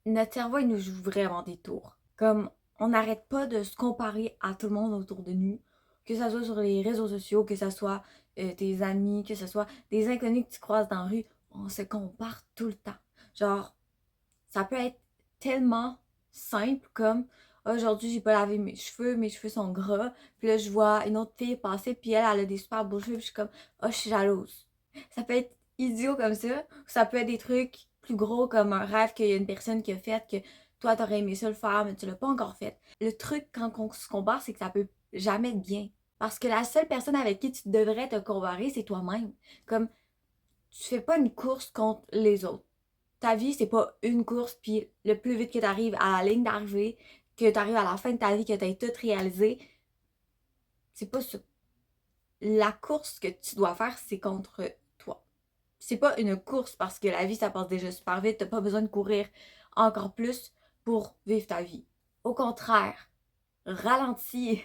notre cerveau, il nous joue vraiment des tours. Comme on n'arrête pas de se comparer à tout le monde autour de nous, que ce soit sur les réseaux sociaux, que ce soit tes amis, que ce soit des inconnus que tu croises dans la rue, on se compare tout le temps. Genre, ça peut être tellement simple comme aujourd'hui j'ai pas lavé mes cheveux sont gras, puis là je vois une autre fille passer, puis elle a des super beaux cheveux, puis je suis comme oh je suis jalouse. Ça peut être idiot comme ça, ou ça peut être des trucs plus gros comme un rêve qu'il y a une personne qui a fait que toi t'aurais aimé ça le faire mais tu l'as pas encore fait. Le truc quand on se compare c'est que ça peut jamais être bien. Parce que la seule personne avec qui tu devrais te comparer, c'est toi-même. Comme tu fais pas une course contre les autres. Ta vie, c'est pas une course, puis le plus vite que tu arrives à la ligne d'arrivée, que tu arrives à la fin de ta vie, que tu aies tout réalisé, c'est pas ça. La course que tu dois faire, c'est contre toi. C'est pas une course parce que la vie, ça passe déjà super vite, t'as pas besoin de courir encore plus pour vivre ta vie. Au contraire, ralentis,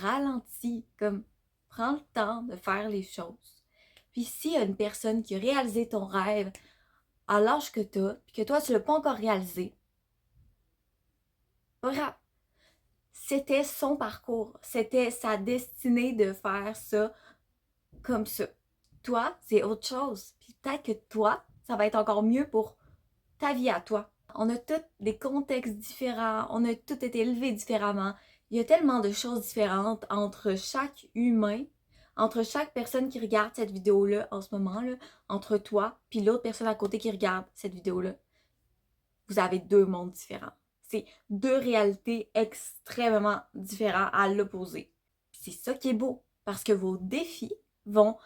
ralentis, comme prends le temps de faire les choses. Puis s'il y a une personne qui a réalisé ton rêve à l'âge que t'as, puis que toi, tu l'as pas encore réalisé, pas grave. C'était son parcours, c'était sa destinée de faire ça comme ça. Toi, c'est autre chose. Puis peut-être que toi, ça va être encore mieux pour ta vie à toi. On a tous des contextes différents, on a tous été élevés différemment. Il y a tellement de choses différentes entre chaque humain, entre chaque personne qui regarde cette vidéo-là en ce moment-là, entre toi puis l'autre personne à côté qui regarde cette vidéo-là. Vous avez deux mondes différents. C'est deux réalités extrêmement différentes à l'opposé. C'est ça qui est beau, parce que vos défis vont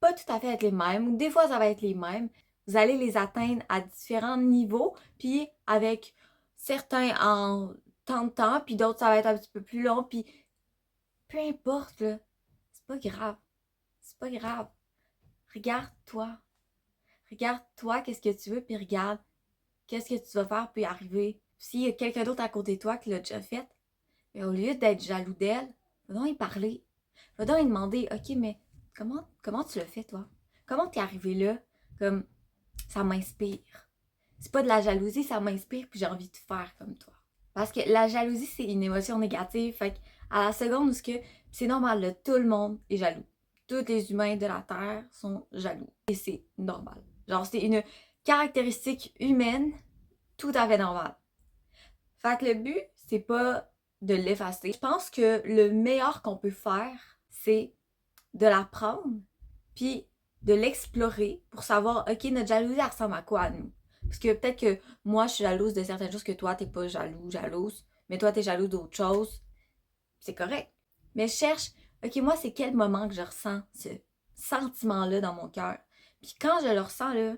pas tout à fait être les mêmes, ou des fois ça va être les mêmes. Vous allez les atteindre à différents niveaux, puis avec certains en tant de temps, puis d'autres ça va être un petit peu plus long, puis peu importe, là, c'est pas grave. C'est pas grave. Regarde-toi. Regarde-toi, qu'est-ce que tu veux, puis regarde qu'est-ce que tu vas faire pour y arriver. S'il y a quelqu'un d'autre à côté de toi qui l'a déjà fait, mais au lieu d'être jaloux d'elle, va donc y parler. Va donc y demander, OK, mais comment tu l'as fait, toi? Comment t'es arrivé là? Comme, ça m'inspire. C'est pas de la jalousie, ça m'inspire, puis j'ai envie de faire comme toi. Parce que la jalousie, c'est une émotion négative. Fait à la seconde où c'est normal, là, tout le monde est jaloux. Tous les humains de la Terre sont jaloux. Et c'est normal. Genre, c'est une caractéristique humaine tout à fait normale. Fait que le but, c'est pas de l'effacer. Je pense que le meilleur qu'on peut faire, c'est de l'apprendre, puis de l'explorer pour savoir, OK, notre jalousie, elle ressemble à quoi à nous? Parce que peut-être que moi, je suis jalouse de certaines choses que toi, t'es pas jaloux, jalouse, mais toi, t'es jaloux d'autres choses. C'est correct. Mais je cherche, OK, moi, c'est quel moment que je ressens ce sentiment-là dans mon cœur? Puis quand je le ressens, là,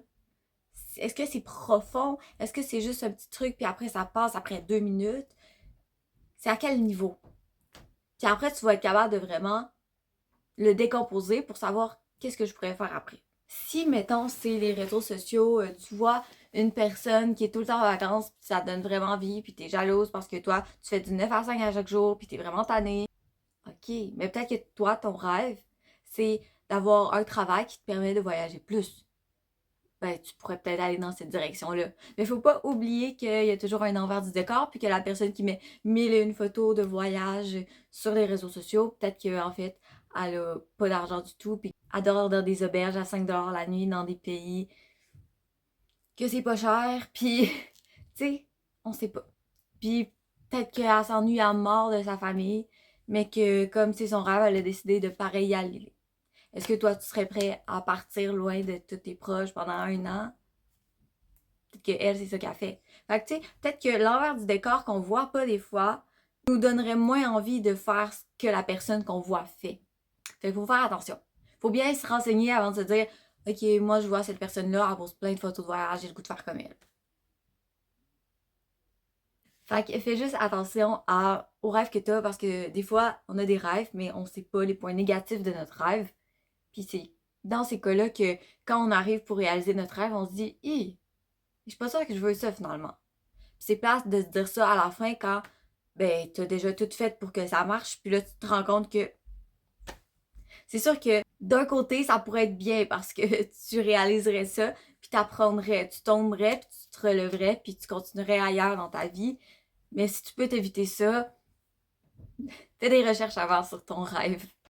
est-ce que c'est profond? Est-ce que c'est juste un petit truc, puis après, ça passe après 2 minutes? C'est à quel niveau? Puis après, tu vas être capable de vraiment le décomposer pour savoir qu'est-ce que je pourrais faire après. Si, mettons, c'est les réseaux sociaux, tu vois une personne qui est tout le temps en vacances, puis ça te donne vraiment envie, puis t'es jalouse parce que toi, tu fais du 9 à 5 à chaque jour, puis t'es vraiment tannée. OK, mais peut-être que toi, ton rêve, c'est d'avoir un travail qui te permet de voyager plus. Ben, tu pourrais peut-être aller dans cette direction-là. Mais faut pas oublier qu'il y a toujours un envers du décor, puis que la personne qui met 1001 photos de voyage sur les réseaux sociaux, peut-être qu'en fait, elle a pas d'argent du tout, puis elle dort dans des auberges à 5 $ la nuit dans des pays que c'est pas cher, puis, tu sais, on sait pas. Puis peut-être qu'elle s'ennuie à mort de sa famille, mais que comme c'est son rêve, elle a décidé de pareil y aller. Est-ce que toi, tu serais prêt à partir loin de tous tes proches pendant 1 an? Peut-être qu'elle, c'est ça qu'elle fait. Fait que, tu sais, peut-être que l'envers du décor qu'on voit pas des fois nous donnerait moins envie de faire ce que la personne qu'on voit fait. Fait qu'il faut faire attention. Faut bien se renseigner avant de se dire, OK, moi, je vois cette personne-là, elle pose plein de photos de voyage, j'ai le goût de faire comme elle. Fait que fais juste attention aux rêves que t'as parce que des fois, on a des rêves, mais on sait pas les points négatifs de notre rêve. Puis c'est dans ces cas-là que quand on arrive pour réaliser notre rêve, on se dit, je suis pas sûre que je veux ça finalement. Puis c'est place de se dire ça à la fin quand ben t'as déjà tout fait pour que ça marche, puis là tu te rends compte que c'est sûr que d'un côté ça pourrait être bien parce que tu réaliserais ça, puis t'apprendrais, tu tomberais, puis tu te relèverais, puis tu continuerais ailleurs dans ta vie. Mais si tu peux t'éviter ça, fais des recherches avant sur ton rêve.